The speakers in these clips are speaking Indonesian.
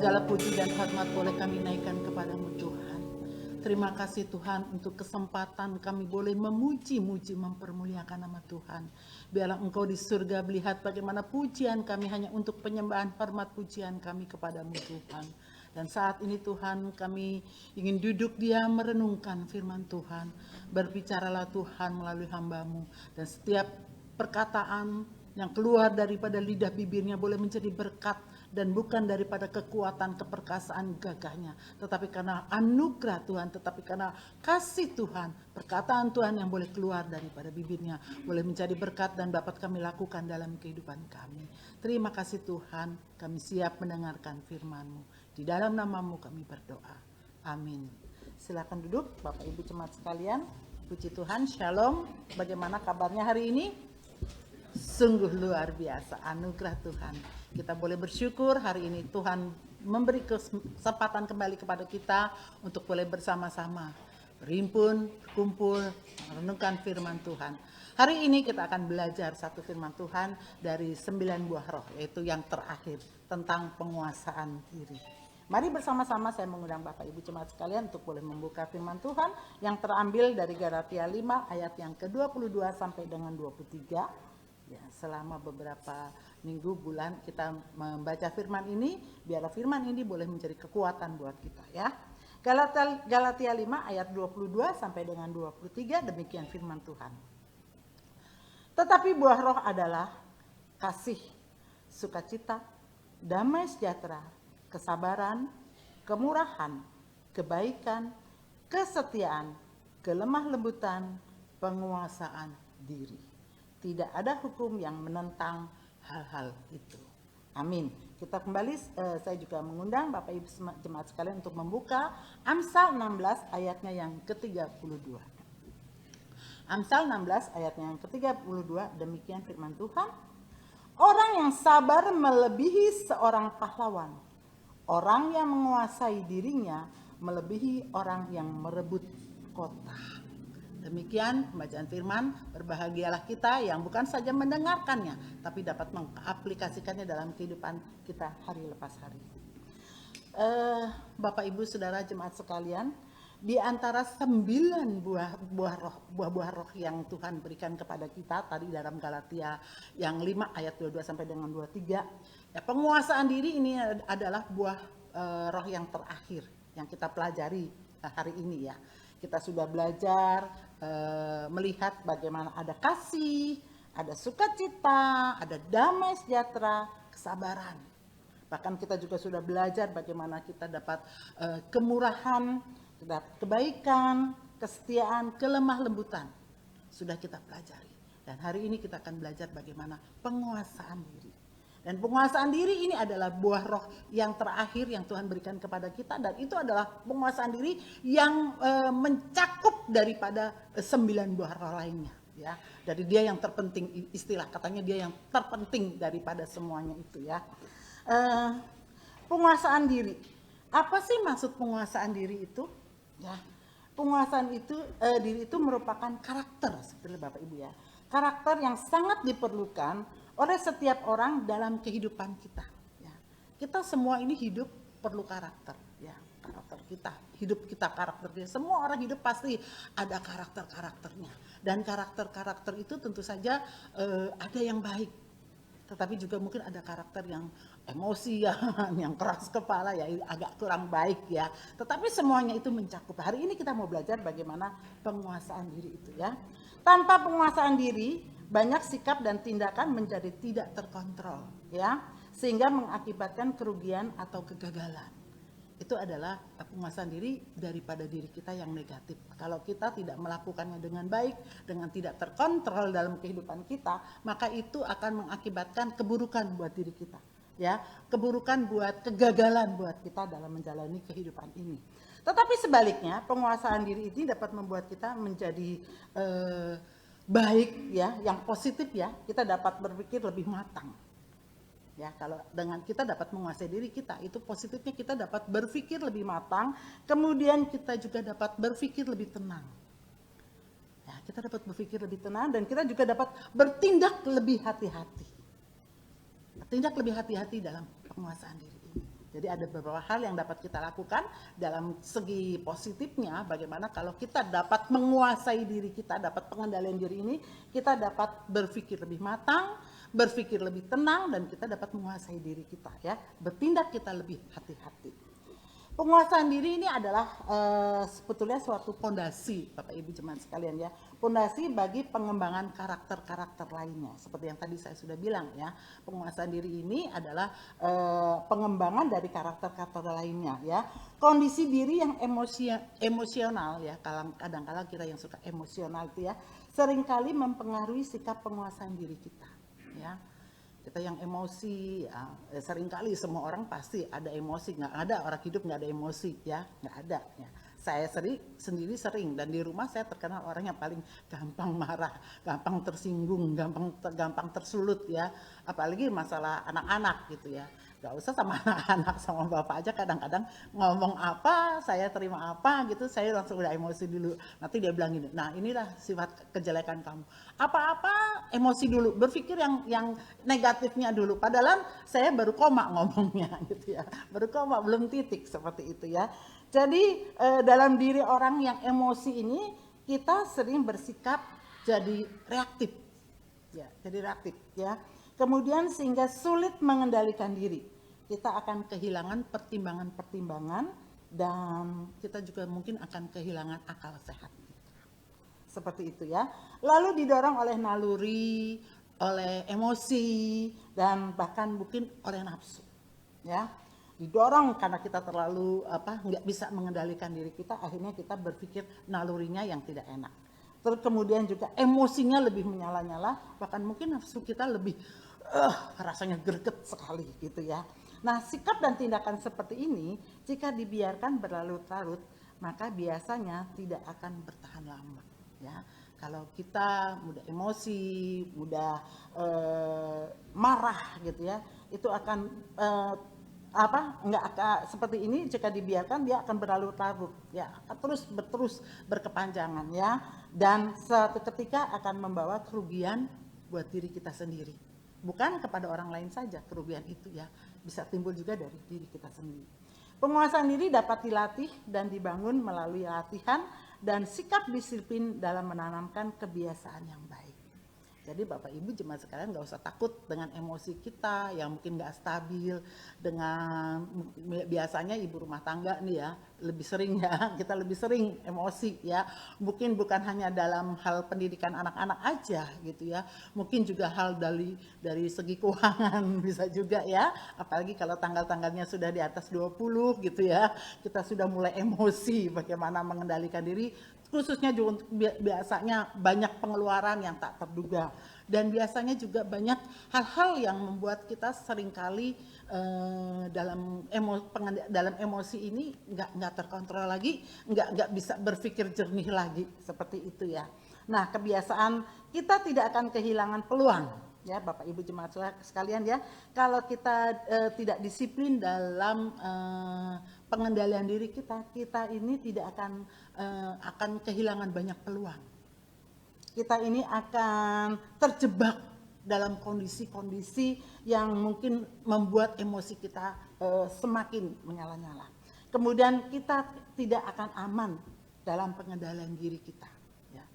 Segala puji dan hormat boleh kami naikkan kepadamu Tuhan. Terima kasih Tuhan untuk kesempatan kami boleh memuji-muji, mempermuliakan nama Tuhan. Biarlah Engkau di surga melihat bagaimana pujian kami hanya untuk penyembahan hormat pujian kami kepadamu Tuhan. Dan saat ini Tuhan kami ingin duduk diam merenungkan firman Tuhan. Berbicaralah Tuhan melalui hamba-Mu. Dan setiap perkataan yang keluar daripada lidah bibirnya boleh menjadi berkat. Dan bukan daripada kekuatan, keperkasaan, gagahnya. Tetapi karena anugerah Tuhan, tetapi karena kasih Tuhan. Perkataan Tuhan yang boleh keluar daripada bibirnya. Boleh menjadi berkat dan dapat kami lakukan dalam kehidupan kami. Terima kasih Tuhan, kami siap mendengarkan firman-Mu. Di dalam nama-Mu kami berdoa. Amin. Silakan duduk Bapak Ibu jemaat sekalian. Puji Tuhan, Shalom. Bagaimana kabarnya hari ini? Sungguh luar biasa, anugerah Tuhan. Kita boleh bersyukur hari ini Tuhan memberi kesempatan kembali kepada kita untuk boleh bersama-sama berhimpun, berkumpul, merenungkan firman Tuhan. Hari ini kita akan belajar satu firman Tuhan dari 9 buah roh, yaitu yang terakhir tentang penguasaan diri. Mari bersama-sama saya mengundang Bapak Ibu jemaat sekalian untuk boleh membuka firman Tuhan yang terambil dari Galatia 5 ayat yang ke-22 sampai dengan 23. Ya, selama beberapa minggu bulan kita membaca firman ini, biarlah firman ini boleh menjadi kekuatan buat kita ya. Galatia 5 ayat 22 sampai dengan 23, demikian firman Tuhan. Tetapi buah roh adalah kasih, sukacita, damai sejahtera, kesabaran, kemurahan, kebaikan, kesetiaan, kelemah lembutan, penguasaan diri. Tidak ada hukum yang menentang hal-hal itu. Amin. Kita kembali, saya juga mengundang Bapak Ibu jemaat sekalian untuk membuka Amsal 16 ayatnya yang ke-32. Amsal 16 ayatnya yang ke-32, demikian firman Tuhan. Orang yang sabar melebihi seorang pahlawan. Orang yang menguasai dirinya melebihi orang yang merebut kota. Demikian pembacaan firman, berbahagialah kita yang bukan saja mendengarkannya, tapi dapat mengaplikasikannya dalam kehidupan kita hari lepas hari. Bapak Ibu Saudara jemaat sekalian, di antara 9 buah roh yang Tuhan berikan kepada kita tadi dalam Galatia yang 5 ayat 22 sampai dengan 23, ya, penguasaan diri ini adalah buah roh yang terakhir yang kita pelajari hari ini ya. Kita sudah belajar melihat bagaimana ada kasih, ada sukacita, ada damai sejahtera, kesabaran. Bahkan kita juga sudah belajar bagaimana kita dapat kemurahan, kebaikan, kesetiaan, kelemah lembutan. Sudah kita pelajari. Dan hari ini kita akan belajar bagaimana penguasaan diri. Dan penguasaan diri ini adalah buah roh yang terakhir yang Tuhan berikan kepada kita. Dan itu adalah penguasaan diri yang mencakup daripada 9 buah roh lainnya. Ya, dari dia yang terpenting, istilah katanya dia yang terpenting daripada semuanya itu ya. Penguasaan diri. Apa sih maksud penguasaan diri itu? Ya, penguasaan diri itu merupakan karakter seperti Bapak Ibu ya. Karakter yang sangat diperlukan oleh setiap orang dalam kehidupan kita. Ya. Kita semua ini hidup perlu karakter. Ya, karakter kita, hidup kita karakternya. Semua orang hidup pasti ada karakternya. Dan karakter itu tentu saja ada yang baik. Tetapi juga mungkin ada karakter yang emosi ya, yang keras kepala ya, agak kurang baik ya. Tetapi semuanya itu mencakup. Hari ini kita mau belajar bagaimana penguasaan diri itu ya. Tanpa penguasaan diri, banyak sikap dan tindakan menjadi tidak terkontrol ya, sehingga mengakibatkan kerugian atau kegagalan. Itu adalah penguasaan diri daripada diri kita yang negatif. Kalau kita tidak melakukannya dengan baik, dengan tidak terkontrol dalam kehidupan kita, maka itu akan mengakibatkan keburukan buat diri kita ya, keburukan buat kegagalan buat kita dalam menjalani kehidupan ini. Tetapi sebaliknya, penguasaan diri ini dapat membuat kita menjadi baik ya, yang positif ya, kita dapat berpikir lebih matang. Ya, kalau dengan kita dapat menguasai diri kita, itu positifnya kita dapat berpikir lebih matang, kemudian kita juga dapat berpikir lebih tenang. Ya, kita dapat berpikir lebih tenang dan kita juga dapat bertindak lebih hati-hati. Bertindak lebih hati-hati dalam penguasaan diri ini. Jadi ada beberapa hal yang dapat kita lakukan dalam segi positifnya, bagaimana kalau kita dapat menguasai diri kita, dapat pengendalian diri ini, kita dapat berpikir lebih matang, berpikir lebih tenang, dan kita dapat menguasai diri kita, ya, bertindak kita lebih hati-hati. Penguasaan diri ini adalah sebetulnya suatu pondasi, Bapak Ibu jemaat sekalian, ya, pondasi bagi pengembangan karakter-karakter lainnya. Seperti yang tadi saya sudah bilang, ya, penguasaan diri ini adalah pengembangan dari karakter-karakter lainnya, ya. Kondisi diri yang emosional, ya, kadang-kadang kita yang suka emosional itu, ya, seringkali mempengaruhi sikap penguasaan diri kita, ya. Kita yang emosi, ya, seringkali semua orang pasti ada emosi, nggak ada orang hidup nggak ada emosi, ya, nggak ada. Ya. Saya sendiri sering, dan di rumah saya terkenal orang yang paling gampang marah, gampang tersinggung, gampang tersulut, ya, apalagi masalah anak-anak gitu, ya. Gak usah sama anak-anak, sama bapak aja kadang-kadang ngomong apa, saya terima apa gitu, saya langsung udah emosi dulu. Nanti dia bilang gini, nah inilah sifat kejelekan kamu. Apa-apa emosi dulu, berpikir yang negatifnya dulu. Padahal saya baru koma ngomongnya gitu, ya. Baru koma, belum titik, seperti itu, ya. Jadi dalam diri orang yang emosi ini kita sering bersikap jadi reaktif. Ya, jadi reaktif, ya. Kemudian sehingga sulit mengendalikan diri. Kita akan kehilangan pertimbangan-pertimbangan, dan kita juga mungkin akan kehilangan akal sehat. Seperti itu, ya. Lalu didorong oleh naluri, oleh emosi, dan bahkan mungkin oleh nafsu, ya. Didorong karena kita terlalu nggak bisa mengendalikan diri kita, akhirnya kita berpikir nalurinya yang tidak enak. Terus kemudian juga emosinya lebih menyala-nyala, bahkan mungkin nafsu kita lebih rasanya greget sekali gitu, ya. Nah, sikap dan tindakan seperti ini jika dibiarkan berlarut-larut, maka biasanya tidak akan bertahan lama, ya. Kalau kita mudah emosi, mudah marah gitu, ya, itu akan nggak akan seperti ini. Jika dibiarkan dia akan berlarut-larut, ya, akan terus berkepanjangan, ya, dan suatu ketika akan membawa kerugian buat diri kita sendiri, bukan kepada orang lain saja. Kerugian itu, ya, bisa timbul juga dari diri kita sendiri. Penguasaan diri dapat dilatih dan dibangun melalui latihan dan sikap disiplin dalam menanamkan kebiasaan yang baik. Jadi Bapak Ibu jemaat sekalian nggak usah takut dengan emosi kita yang mungkin nggak stabil. Dengan biasanya ibu rumah tangga nih, ya, lebih sering, ya, kita lebih sering emosi, ya. Mungkin bukan hanya dalam hal pendidikan anak-anak aja gitu, ya. Mungkin juga hal dari segi keuangan bisa juga, ya. Apalagi kalau tanggal-tanggalnya sudah di atas 20 gitu, ya. Kita sudah mulai emosi bagaimana mengendalikan diri. Khususnya juga biasanya banyak pengeluaran yang tak terduga, dan biasanya juga banyak hal-hal yang membuat kita seringkali dalam emosi ini nggak terkontrol lagi, nggak bisa berpikir jernih lagi, seperti itu, ya. Nah, kebiasaan kita tidak akan kehilangan peluang, ya, Bapak Ibu jemaat sekalian, ya, kalau kita tidak disiplin dalam pengendalian diri kita ini tidak akan kehilangan banyak peluang. Kita ini akan terjebak dalam kondisi-kondisi yang mungkin membuat emosi kita semakin menyala-nyala. Kemudian kita tidak akan aman dalam pengendalian diri kita, ya.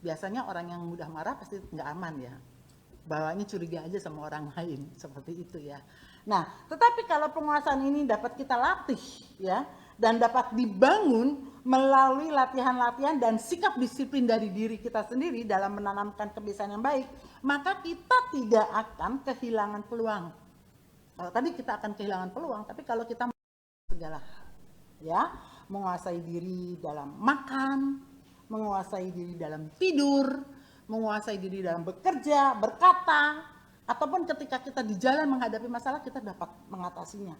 Biasanya orang yang mudah marah pasti nggak aman, ya. Bawaannya curiga aja sama orang lain, seperti itu, ya. Nah, tetapi kalau penguasaan ini dapat kita latih, ya, dan dapat dibangun melalui latihan-latihan dan sikap disiplin dari diri kita sendiri dalam menanamkan kebiasaan yang baik, maka kita tidak akan kehilangan peluang. Kalau tadi kita akan kehilangan peluang, tapi kalau kita segala hal, ya, menguasai diri dalam makan, menguasai diri dalam tidur, menguasai diri dalam bekerja, berkata, ataupun ketika kita di jalan menghadapi masalah, kita dapat mengatasinya.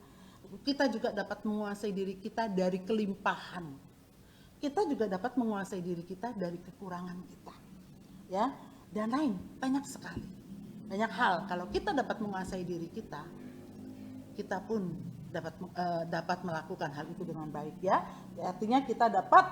Kita juga dapat menguasai diri kita dari kelimpahan. Kita juga dapat menguasai diri kita dari kekurangan kita, ya, dan lain banyak sekali, banyak hal. Kalau kita dapat menguasai diri kita pun dapat melakukan hal itu dengan baik, ya. Artinya kita dapat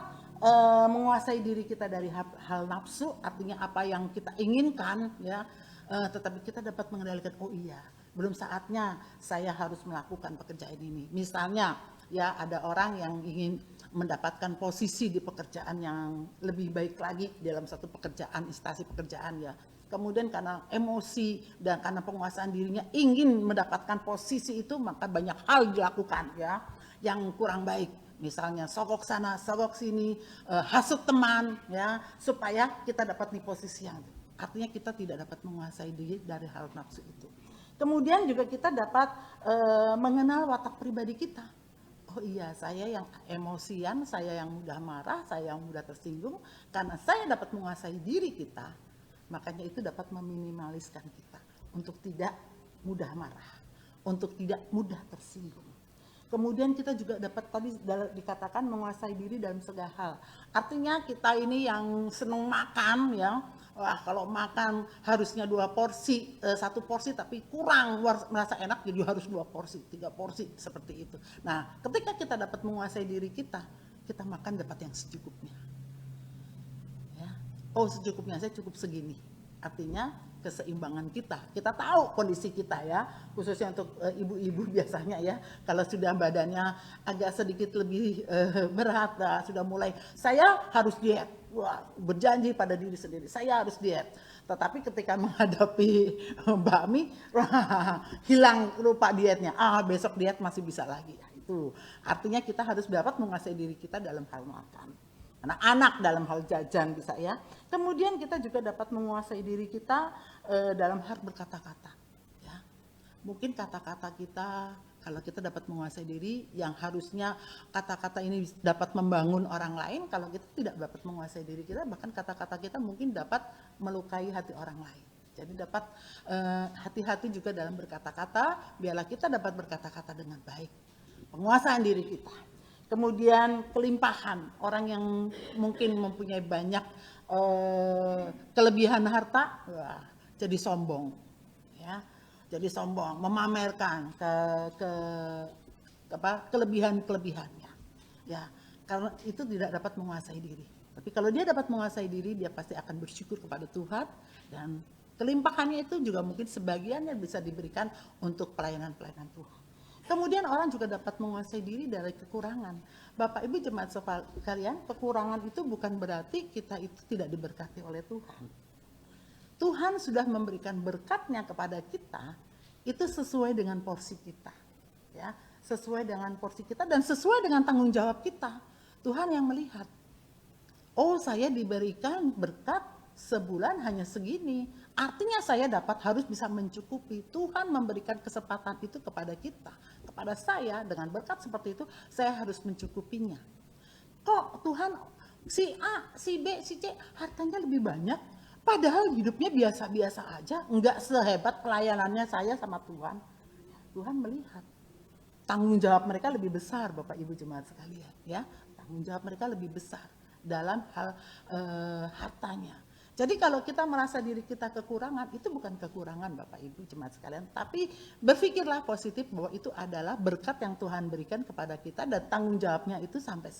menguasai diri kita dari hal nafsu, artinya apa yang kita inginkan, ya, tetapi kita dapat mengendalikan, oh iya, belum saatnya saya harus melakukan pekerjaan ini. Misalnya ya ada orang yang ingin mendapatkan posisi di pekerjaan yang lebih baik lagi dalam satu pekerjaan, instansi pekerjaan ya. Kemudian karena emosi dan karena penguasaan dirinya ingin mendapatkan posisi itu, maka banyak hal dilakukan ya yang kurang baik. Misalnya sogok sana, sogok sini, hasut teman ya supaya kita dapat di posisi yang itu. Artinya kita tidak dapat menguasai diri dari hal nafsu itu. Kemudian juga kita dapat mengenal watak pribadi kita. Oh iya, saya yang emosian, saya yang mudah marah, saya yang mudah tersinggung. Karena saya dapat menguasai diri kita, makanya itu dapat meminimaliskan kita untuk tidak mudah marah, untuk tidak mudah tersinggung. Kemudian kita juga dapat tadi dikatakan menguasai diri dalam segala hal. Artinya kita ini yang senang makan ya, wah kalau makan harusnya 2 porsi, 1 porsi tapi kurang, merasa enak jadi harus 2 porsi, 3 porsi seperti itu. Nah ketika kita dapat menguasai diri kita makan dapat yang secukupnya. Ya. Oh secukupnya, saya cukup segini. Artinya keseimbangan kita tahu kondisi kita ya, khususnya untuk ibu-ibu biasanya ya, kalau sudah badannya agak sedikit lebih berat, sudah mulai saya harus diet, wah berjanji pada diri sendiri saya harus diet, tetapi ketika menghadapi bakmi hilang lupa dietnya, besok diet masih bisa lagi. Itu artinya kita harus dapat menguasai diri kita dalam hal makan, anak-anak dalam hal jajan bisa ya. Kemudian kita juga dapat menguasai diri kita dalam hal berkata-kata ya. Mungkin kata-kata kita, kalau kita dapat menguasai diri, yang harusnya kata-kata ini dapat membangun orang lain, kalau kita tidak dapat menguasai diri kita, bahkan kata-kata kita mungkin dapat melukai hati orang lain. Jadi dapat hati-hati juga dalam berkata-kata, biarlah kita dapat berkata-kata dengan baik. Penguasaan diri kita. Kemudian kelimpahan, orang yang mungkin mempunyai banyak kelebihan harta, wah, jadi sombong, ya, jadi sombong, memamerkan kelebihan-kelebihannya, ya, karena itu tidak dapat menguasai diri. Tapi kalau dia dapat menguasai diri, dia pasti akan bersyukur kepada Tuhan, dan kelimpahannya itu juga mungkin sebagiannya bisa diberikan untuk pelayanan-pelayanan Tuhan. Kemudian orang juga dapat menguasai diri dari kekurangan. Bapak Ibu jemaat sekalian, kekurangan itu bukan berarti kita itu tidak diberkati oleh Tuhan. Tuhan sudah memberikan berkatnya kepada kita, itu sesuai dengan porsi kita. Ya, sesuai dengan porsi kita dan sesuai dengan tanggung jawab kita. Tuhan yang melihat. Oh, saya diberikan berkat sebulan hanya segini. Artinya saya harus bisa mencukupi. Tuhan memberikan kesempatan itu kepada kita, kepada saya, dengan berkat seperti itu saya harus mencukupinya. Kok Tuhan si A, si B, si C hartanya lebih banyak, padahal hidupnya biasa-biasa aja, enggak sehebat pelayanannya saya sama Tuhan. Tuhan melihat tanggung jawab mereka lebih besar, Bapak Ibu jemaat sekalian, ya. Tanggung jawab mereka lebih besar dalam hal hartanya. Jadi kalau kita merasa diri kita kekurangan, itu bukan kekurangan Bapak Ibu jemaat sekalian, tapi berpikirlah positif bahwa itu adalah berkat yang Tuhan berikan kepada kita, dan tanggung jawabnya itu sampai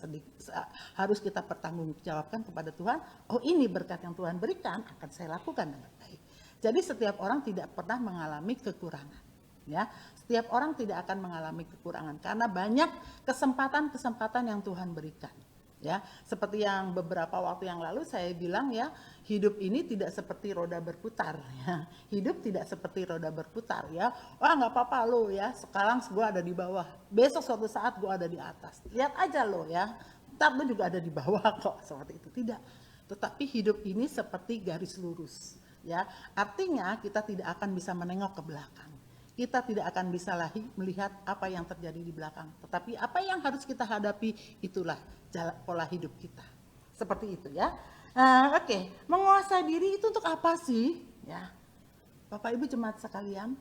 harus kita pertanggungjawabkan kepada Tuhan. Oh, ini berkat yang Tuhan berikan, akan saya lakukan dengan baik. Jadi setiap orang tidak pernah mengalami kekurangan, ya. Setiap orang tidak akan mengalami kekurangan karena banyak kesempatan-kesempatan yang Tuhan berikan. Ya, seperti yang beberapa waktu yang lalu saya bilang ya, hidup ini tidak seperti roda berputar ya. Hidup tidak seperti roda berputar ya. Wah, nggak apa-apa lo ya, sekarang gue ada di bawah, besok suatu saat gue ada di atas. Lihat aja lo ya, ntar lo juga ada di bawah kok, seperti itu. Tidak. Tetapi hidup ini seperti garis lurus ya. Artinya kita tidak akan bisa menengok ke belakang. Kita tidak akan bisa lagi melihat apa yang terjadi di belakang. Tetapi apa yang harus kita hadapi, itulah pola hidup kita. Seperti itu ya. Oke. Menguasai diri itu untuk apa sih? Ya, Bapak Ibu jemaat sekalian,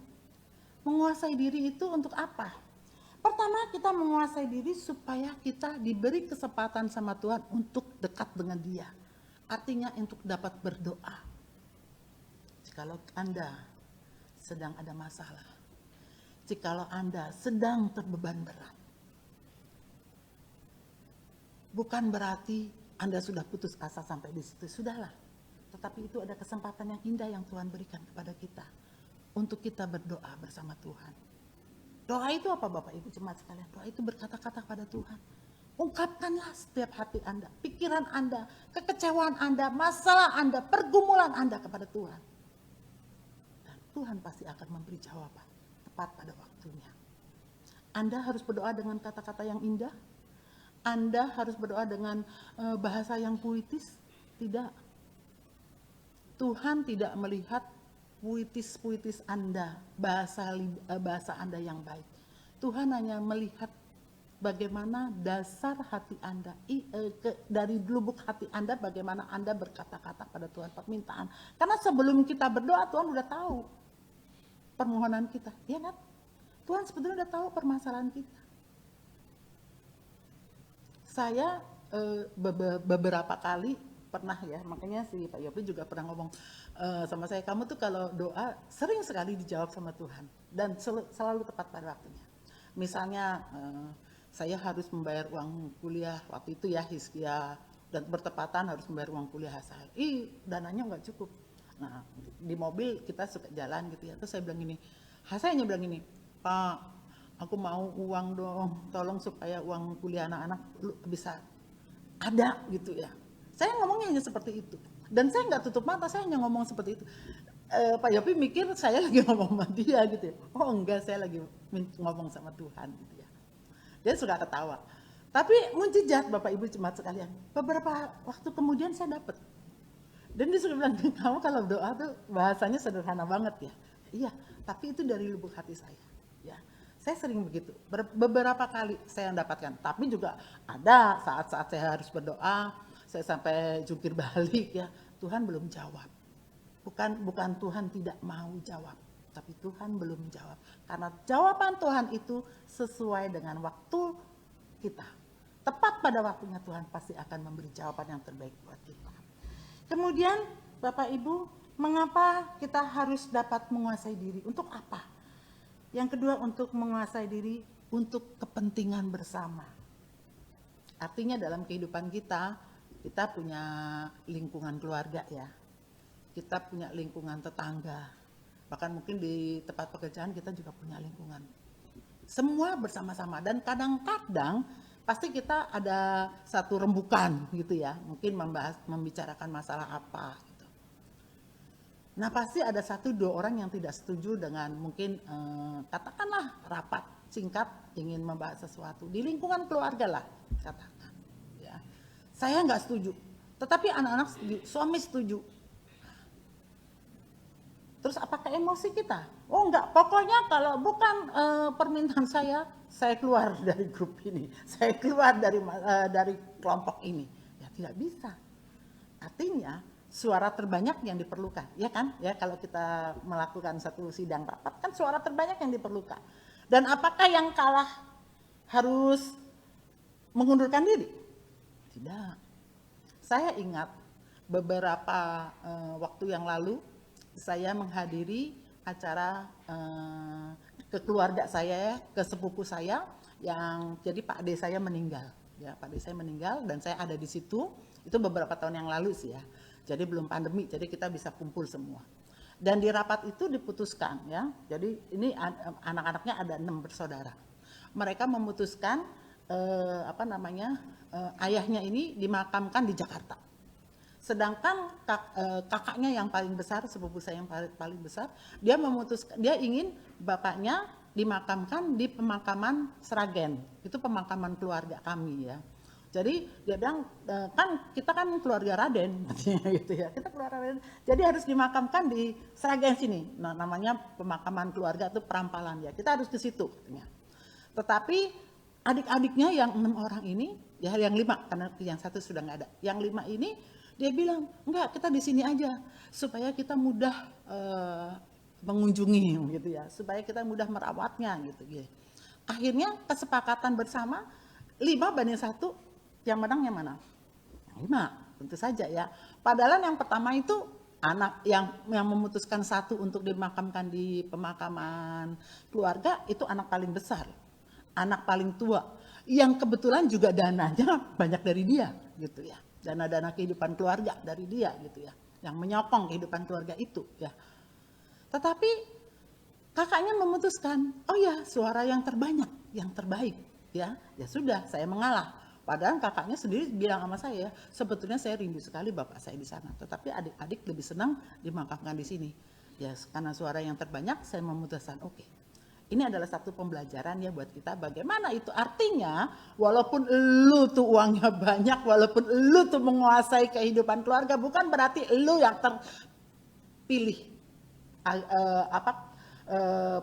menguasai diri itu untuk apa? Pertama, kita menguasai diri supaya kita diberi kesempatan sama Tuhan untuk dekat dengan Dia. Artinya untuk dapat berdoa. Jikalau Anda sedang ada masalah, jikalau Anda sedang terbeban berat, bukan berarti Anda sudah putus asa sampai di situ, sudahlah. Tetapi itu ada kesempatan yang indah yang Tuhan berikan kepada kita untuk kita berdoa bersama Tuhan. Doa itu apa Bapak Ibu jemaat sekalian? Doa itu berkata-kata pada Tuhan. Ungkapkanlah setiap hati Anda, pikiran Anda, kekecewaan Anda, masalah Anda, pergumulan Anda kepada Tuhan. Dan Tuhan pasti akan memberi jawaban tepat pada waktunya. Anda harus berdoa dengan kata-kata yang indah. Anda harus berdoa dengan bahasa yang puitis. Tidak. Tuhan tidak melihat puitis-puitis Anda, bahasa Anda yang baik. Tuhan hanya melihat bagaimana dasar hati Anda, dari lubuk hati Anda, bagaimana Anda berkata-kata pada Tuhan, permintaan. Karena sebelum kita berdoa, Tuhan udah tahu permohonan kita, ya kan? Tuhan sebetulnya udah tahu permasalahan kita. Saya beberapa kali pernah ya, makanya si Pak Yopi juga pernah ngomong sama saya, kamu tuh kalau doa sering sekali dijawab sama Tuhan dan selalu tepat pada waktunya. Misalnya saya harus membayar uang kuliah waktu itu ya Hizkia, dan bertepatan harus membayar uang kuliah saya. Dananya nggak cukup. Nah di mobil kita suka jalan gitu ya, terus saya bilang gini, saya bilang gini, Pak, aku mau uang dong, tolong supaya uang kuliah anak-anak bisa ada gitu ya. Saya ngomongnya hanya seperti itu. Dan saya nggak tutup mata, saya hanya ngomong seperti itu. Pak Yopi mikir saya lagi ngomong sama dia gitu ya. Oh enggak, saya lagi ngomong sama Tuhan gitu ya. Dia suka ketawa. Tapi mujizat Bapak Ibu jemaat sekalian. Beberapa waktu kemudian saya dapat. Dan dia suka bilang, kamu kalau doa tuh bahasanya sederhana banget ya. Iya, tapi itu dari lubuk hati saya. Ya, saya sering begitu. Beberapa kali saya mendapatkan. Tapi juga ada saat-saat saya harus berdoa, saya sampai jungkir balik ya, Tuhan belum jawab. Bukan Tuhan tidak mau jawab, tapi Tuhan belum jawab. Karena jawaban Tuhan itu sesuai dengan waktu kita. Tepat pada waktunya Tuhan pasti akan memberi jawaban yang terbaik buat kita. Kemudian Bapak Ibu, mengapa kita harus dapat menguasai diri? Untuk apa? Yang kedua, untuk menguasai diri untuk kepentingan bersama. Artinya dalam kehidupan kita punya lingkungan keluarga ya, kita punya lingkungan tetangga, bahkan mungkin di tempat pekerjaan kita juga punya lingkungan. Semua bersama-sama, dan kadang-kadang pasti kita ada satu rembukan gitu ya, mungkin membicarakan masalah apa gitu. Nah pasti ada 1-2 orang yang tidak setuju dengan mungkin katakanlah rapat singkat ingin membahas sesuatu di lingkungan keluarga lah katakan. Saya nggak setuju, tetapi anak-anak setuju, suami setuju. Terus apakah emosi kita? Oh enggak, pokoknya kalau bukan permintaan saya keluar dari grup ini, saya keluar dari kelompok ini. Ya tidak bisa. Artinya suara terbanyak yang diperlukan, ya kan? Ya kalau kita melakukan satu sidang rapat kan suara terbanyak yang diperlukan. Dan apakah yang kalah harus mengundurkan diri? Tidak. Saya ingat beberapa waktu yang lalu saya menghadiri acara ke keluarga saya, ke sepupu saya yang jadi Pak Ade saya meninggal. Ya, Pak Ade saya meninggal dan saya ada di situ. Itu beberapa tahun yang lalu sih ya. Jadi belum pandemi, jadi kita bisa kumpul semua. Dan di rapat itu diputuskan ya. Jadi ini anak-anaknya ada 6 bersaudara. Mereka memutuskan ayahnya ini dimakamkan di Jakarta. Sedangkan kakaknya yang paling besar, sepupu saya yang paling besar, dia ingin bapaknya dimakamkan di pemakaman Sragen. Itu pemakaman keluarga kami ya. Jadi dia bilang kan kita kan keluarga Raden gitu ya. Kita keluarga Raden. Jadi harus dimakamkan di Sragen sini. Nah, namanya pemakaman keluarga itu Perampalan ya. Kita harus ke situ katanya. Tetapi adik-adiknya yang 6 orang ini, ya yang 5 karena yang 1 sudah nggak ada. Yang 5 ini dia bilang enggak, kita di sini aja supaya kita mudah mengunjungi gitu ya, supaya kita mudah merawatnya gitu. Akhirnya kesepakatan bersama 5-1, yang menang yang mana? Yang 5 tentu saja ya. Padahal yang pertama itu anak yang memutuskan 1 untuk dimakamkan di pemakaman keluarga itu anak paling besar. Anak paling tua, yang kebetulan juga dananya banyak dari dia gitu ya, dana-dana kehidupan keluarga dari dia gitu ya, yang menyokong kehidupan keluarga itu ya. Tetapi Kakaknya memutuskan, oh ya suara yang terbanyak, yang terbaik, ya sudah saya mengalah. Padahal kakaknya sendiri bilang sama saya, sebetulnya saya rindu sekali bapak saya di sana, tetapi adik-adik lebih senang dimakamkan di sini. Ya karena suara yang terbanyak, saya memutuskan oke. Ini adalah satu pembelajaran ya buat kita bagaimana itu artinya walaupun lu tuh uangnya banyak, walaupun lu tuh menguasai kehidupan keluarga, bukan berarti lu yang terpilih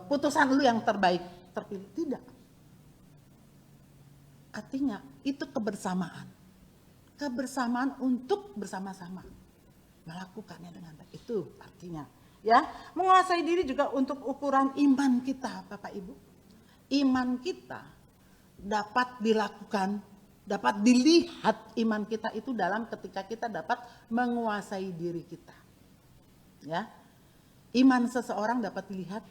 putusan lu yang terbaik terpilih, tidak. Artinya itu kebersamaan untuk bersama-sama melakukannya dengan baik, itu artinya ya. Menguasai diri juga untuk ukuran iman kita Bapak Ibu. Iman kita dapat dilakukan, dapat dilihat iman kita itu dalam ketika kita dapat menguasai diri kita, ya. Iman seseorang dapat dilihat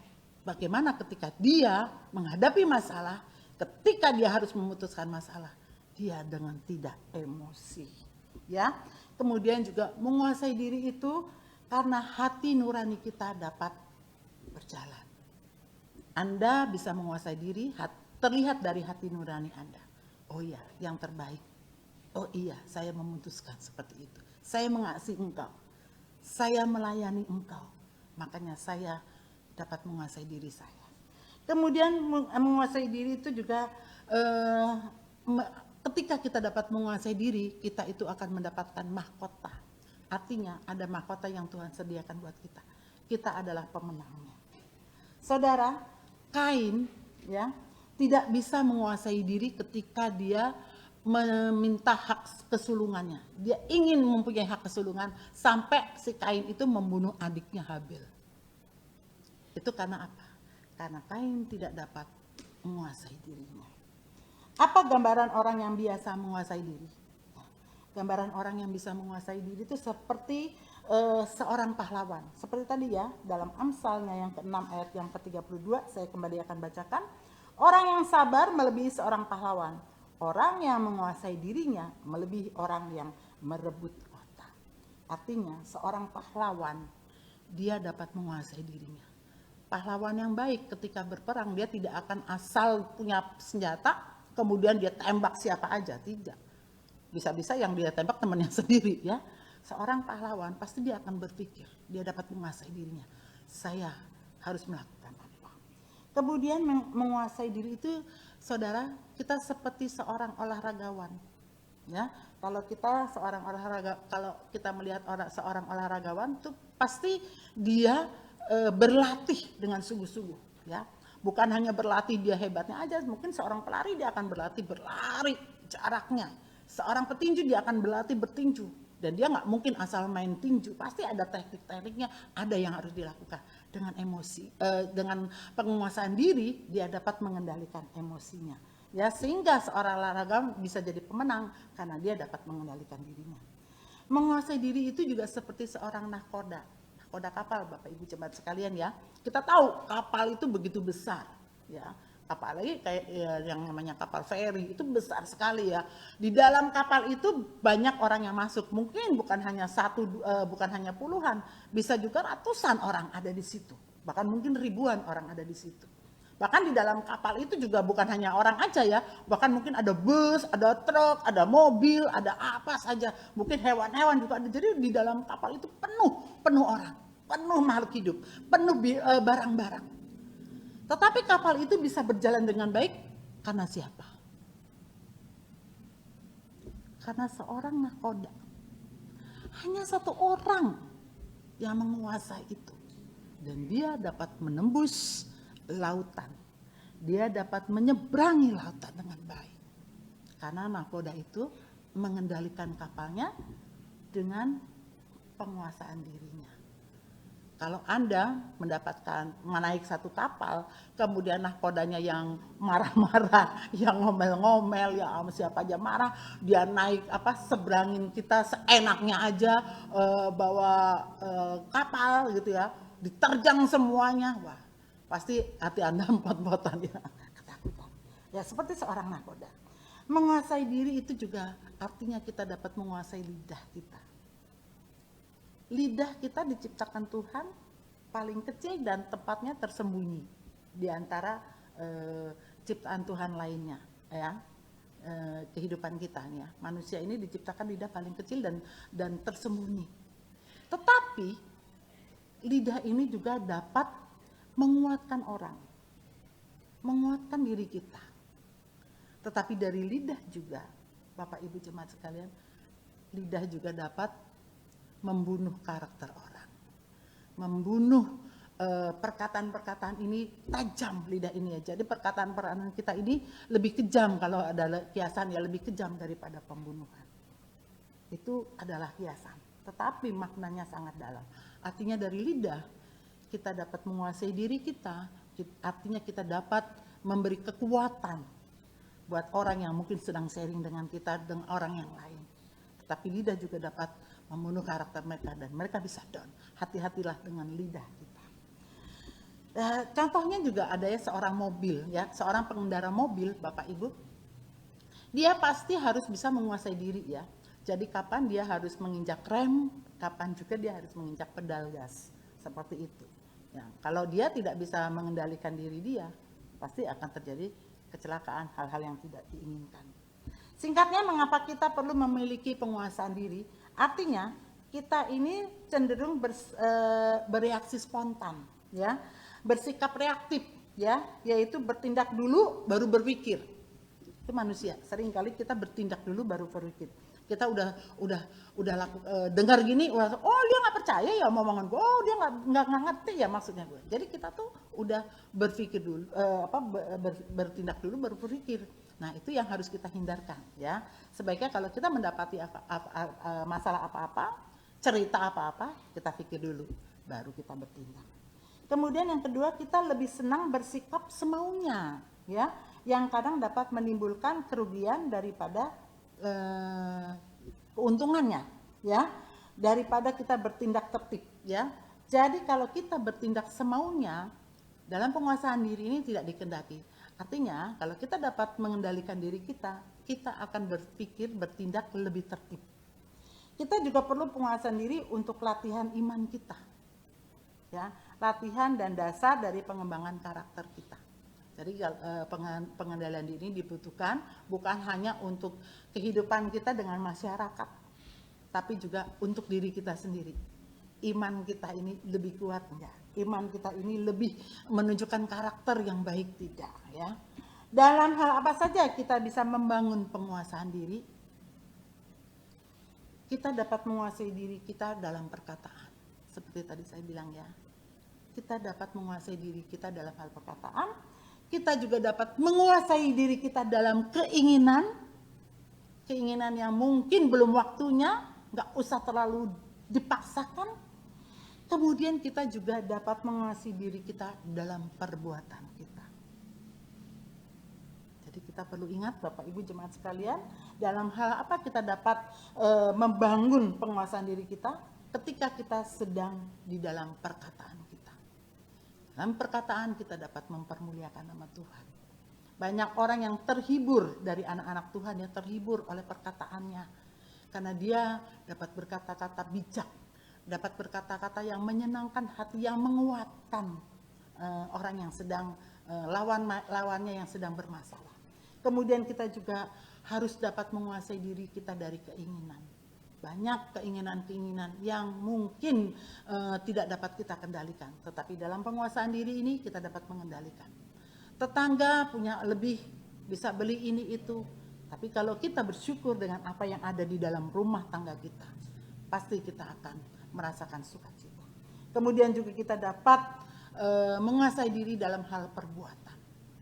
bagaimana ketika dia menghadapi masalah, ketika dia harus memutuskan masalah, dia dengan tidak emosi, ya. Kemudian juga menguasai diri itu karena hati nurani kita dapat berjalan. Anda bisa menguasai diri terlihat dari hati nurani Anda. Oh iya, yang terbaik. Oh iya, saya memutuskan seperti itu. Saya mengasihi engkau. Saya melayani engkau. Makanya saya dapat menguasai diri saya. Kemudian menguasai diri itu juga ketika kita dapat menguasai diri, kita itu akan mendapatkan mahkota. Artinya ada mahkota yang Tuhan sediakan buat kita. Kita adalah pemenangnya. Saudara, Kain ya tidak bisa menguasai diri ketika dia meminta hak kesulungannya. Dia ingin mempunyai hak kesulungan sampai si Kain itu membunuh adiknya Habil. Itu karena apa? Karena Kain tidak dapat menguasai dirinya. Apa gambaran orang yang biasa menguasai diri? Gambaran orang yang bisa menguasai diri itu seperti seorang pahlawan. Seperti tadi ya, dalam Amsalnya yang ke-6 ayat yang ke-32, saya kembali akan bacakan. Orang yang sabar melebihi seorang pahlawan. Orang yang menguasai dirinya melebihi orang yang merebut kota. Artinya seorang pahlawan, dia dapat menguasai dirinya. Pahlawan yang baik ketika berperang, dia tidak akan asal punya senjata, kemudian dia tembak siapa aja, tidak. Bisa-bisa yang dia tembak temannya sendiri ya. Seorang pahlawan pasti dia akan berpikir, dia dapat menguasai dirinya. Saya harus melakukan apa. Kemudian menguasai diri itu, saudara, kita seperti seorang olahragawan. Ya, kalau kita melihat seorang olahragawan tuh pasti dia berlatih dengan sungguh-sungguh ya. Bukan hanya berlatih dia hebatnya aja, mungkin seorang pelari dia akan berlatih berlari jaraknya. Seorang petinju dia akan berlatih bertinju. Dan dia nggak mungkin asal main tinju, pasti ada teknik-tekniknya, ada yang harus dilakukan. Dengan emosi, dengan penguasaan diri, dia dapat mengendalikan emosinya. Ya, sehingga seorang olahraga bisa jadi pemenang karena dia dapat mengendalikan dirinya. Menguasai diri itu juga seperti seorang nahkoda kapal, Bapak Ibu jemaat sekalian ya. Kita tahu kapal itu begitu besar, ya. Apalagi kayak yang namanya kapal feri itu besar sekali ya. Di dalam kapal itu banyak orang yang masuk. Mungkin bukan hanya bukan hanya puluhan, bisa juga ratusan orang ada di situ. Bahkan mungkin ribuan orang ada di situ. Bahkan di dalam kapal itu juga bukan hanya orang aja ya. Bahkan mungkin ada bus, ada truk, ada mobil, ada apa saja. Mungkin hewan-hewan juga ada. Jadi di dalam kapal itu penuh orang, penuh makhluk hidup, penuh barang-barang. Tetapi kapal itu bisa berjalan dengan baik karena siapa? Karena seorang nahkoda. Hanya satu orang yang menguasai itu. Dan dia dapat menembus lautan. Dia dapat menyeberangi lautan dengan baik. Karena nahkoda itu mengendalikan kapalnya dengan penguasaan dirinya. Kalau Anda menaik satu kapal, kemudian nahkodanya yang marah-marah, yang ngomel-ngomel, ya siapa aja marah, dia naik seberangin kita seenaknya aja, bawa kapal gitu ya, diterjang semuanya, wah pasti hati Anda empot-empotan ya, ketakutan. Ya seperti seorang nahkoda. Menguasai diri itu juga artinya kita dapat menguasai lidah kita. Lidah kita diciptakan Tuhan paling kecil dan tempatnya tersembunyi di antara ciptaan Tuhan lainnya, ya. Kehidupan kita nih ya. Manusia ini diciptakan lidah paling kecil dan tersembunyi. Tetapi lidah ini juga dapat menguatkan orang, menguatkan diri kita. Tetapi dari lidah juga, Bapak Ibu jemaat sekalian, lidah juga dapat membunuh karakter orang, membunuh perkataan-perkataan ini tajam lidah ini ya. Jadi perkataan-perkataan kita ini lebih kejam, kalau ada kiasan ya lebih kejam daripada pembunuhan. Itu adalah kiasan, tetapi maknanya sangat dalam. Artinya dari lidah kita dapat menguasai diri kita, artinya kita dapat memberi kekuatan buat orang yang mungkin sedang sharing dengan kita, dengan orang yang lain. Tetapi lidah juga dapat membunuh karakter mereka dan mereka bisa down. Hati-hatilah dengan lidah kita. Contohnya juga ada ya seorang mobil ya, seorang pengendara mobil, Bapak Ibu, dia pasti harus bisa menguasai diri ya. Jadi kapan dia harus menginjak rem, kapan juga dia harus menginjak pedal gas, seperti itu. Ya, kalau dia tidak bisa mengendalikan diri dia, pasti akan terjadi kecelakaan, hal-hal yang tidak diinginkan. Singkatnya, mengapa kita perlu memiliki penguasaan diri? Artinya kita ini cenderung bereaksi spontan, ya, bersikap reaktif, ya, yaitu bertindak dulu baru berpikir. Itu manusia. Seringkali kita bertindak dulu baru berpikir. Kita udah dengar gini, oh dia nggak percaya ya omongan gue, oh dia nggak ngerti ya maksudnya gue. Jadi kita tuh udah berpikir dulu, bertindak dulu baru berpikir. Nah itu yang harus kita hindarkan ya. Sebaiknya kalau kita mendapati masalah apa-apa, cerita apa-apa, kita pikir dulu, baru kita bertindak. Kemudian yang kedua, kita lebih senang bersikap semaunya, ya, yang kadang dapat menimbulkan kerugian daripada keuntungannya, ya, daripada kita bertindak tertib, ya. Jadi kalau kita bertindak semaunya, dalam penguasaan diri ini tidak dikendaki. Artinya kalau kita dapat mengendalikan diri kita, kita akan berpikir, bertindak lebih tertib. Kita juga perlu penguasaan diri untuk latihan iman kita, ya, latihan dan dasar dari pengembangan karakter kita. Jadi pengendalian diri dibutuhkan bukan hanya untuk kehidupan kita dengan masyarakat, tapi juga untuk diri kita sendiri. Iman kita ini lebih kuat enggak? Iman kita ini lebih menunjukkan karakter yang baik tidak, ya? Dalam hal apa saja kita bisa membangun penguasaan diri? Kita dapat menguasai diri kita dalam perkataan. Seperti tadi saya bilang ya. Kita dapat menguasai diri kita dalam hal perkataan. Kita juga dapat menguasai diri kita dalam keinginan yang mungkin belum waktunya, nggak usah terlalu dipaksakan. Kemudian kita juga dapat menguasai diri kita dalam perbuatan kita. Jadi kita perlu ingat Bapak Ibu jemaat sekalian, dalam hal apa kita dapat membangun penguasaan diri kita ketika kita sedang di dalam perkataan. Dalam perkataan kita dapat mempermuliakan nama Tuhan. Banyak orang yang terhibur dari anak-anak Tuhan, yang terhibur oleh perkataannya. Karena dia dapat berkata-kata bijak, dapat berkata-kata yang menyenangkan hati, yang menguatkan orang yang sedang, lawannya yang sedang bermasalah. Kemudian kita juga harus dapat menguasai diri kita dari keinginan. Banyak keinginan-keinginan yang mungkin tidak dapat kita kendalikan, tetapi dalam penguasaan diri ini kita dapat mengendalikan. Tetangga punya lebih, bisa beli ini itu, tapi kalau kita bersyukur dengan apa yang ada di dalam rumah tangga kita, pasti kita akan merasakan sukacita. Kemudian juga kita dapat menguasai diri dalam hal perbuatan.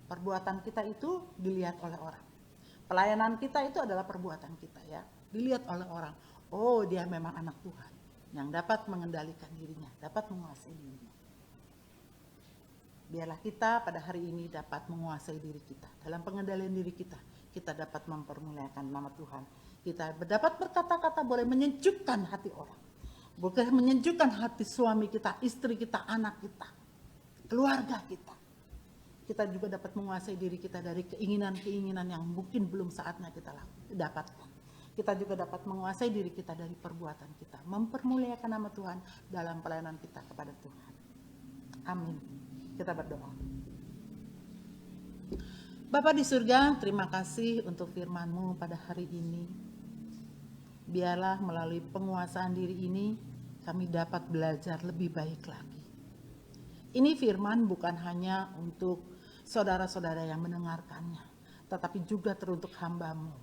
Perbuatan kita itu dilihat oleh orang. Pelayanan kita itu adalah perbuatan kita, ya, dilihat oleh orang. Oh, dia memang anak Tuhan yang dapat mengendalikan dirinya, dapat menguasai dirinya. Biarlah kita pada hari ini dapat menguasai diri kita. Dalam pengendalian diri kita, kita dapat mempermuliakan nama Tuhan. Kita dapat berkata-kata boleh menyejukkan hati orang. Boleh menyejukkan hati suami kita, istri kita, anak kita, keluarga kita. Kita juga dapat menguasai diri kita dari keinginan-keinginan yang mungkin belum saatnya kita dapatkan. Kita juga dapat menguasai diri kita dari perbuatan kita, mempermuliakan nama Tuhan dalam pelayanan kita kepada Tuhan. Amin. Kita berdoa. Bapa di surga, terima kasih untuk firman-Mu pada hari ini. Biarlah melalui penguasaan diri ini kami dapat belajar lebih baik lagi. Ini firman bukan hanya untuk saudara-saudara yang mendengarkannya, tetapi juga teruntuk hamba-Mu.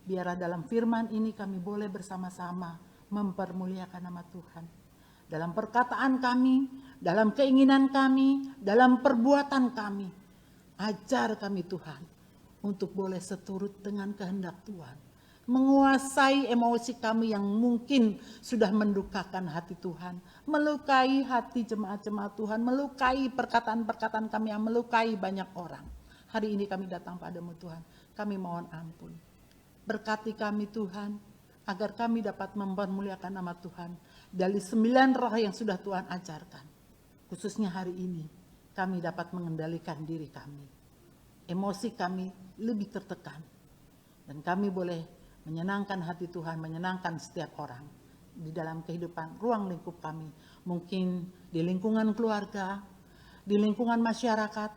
Biarlah dalam firman ini kami boleh bersama-sama mempermuliakan nama Tuhan. Dalam perkataan kami, dalam keinginan kami, dalam perbuatan kami. Ajar kami Tuhan untuk boleh seturut dengan kehendak Tuhan. Menguasai emosi kami yang mungkin sudah mendukakan hati Tuhan. Melukai hati jemaat-jemaat Tuhan. Melukai perkataan-perkataan kami yang melukai banyak orang. Hari ini kami datang padamu Tuhan. Kami mohon ampun. Berkati kami Tuhan, agar kami dapat mempermuliakan nama Tuhan. Dari 9 roh yang sudah Tuhan ajarkan. Khususnya hari ini, kami dapat mengendalikan diri kami. Emosi kami lebih tertekan. Dan kami boleh menyenangkan hati Tuhan, menyenangkan setiap orang. Di dalam kehidupan ruang lingkup kami. Mungkin di lingkungan keluarga, di lingkungan masyarakat,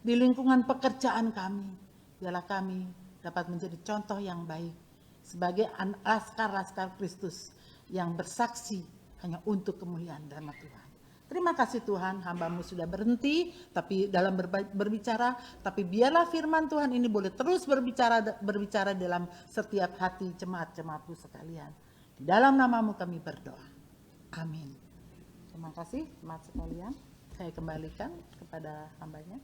di lingkungan pekerjaan kami. Biarlah kami dapat menjadi contoh yang baik. Sebagai laskar-laskar Kristus yang bersaksi hanya untuk kemuliaan nama Tuhan. Terima kasih Tuhan, hamba-Mu sudah berhenti tapi dalam berbicara, tapi biarlah firman Tuhan ini boleh terus berbicara dalam setiap hati jemaat-jemaat-Mu sekalian. Di dalam nama-Mu kami berdoa. Amin. Terima kasih jemaat sekalian. Saya kembalikan kepada hambanya.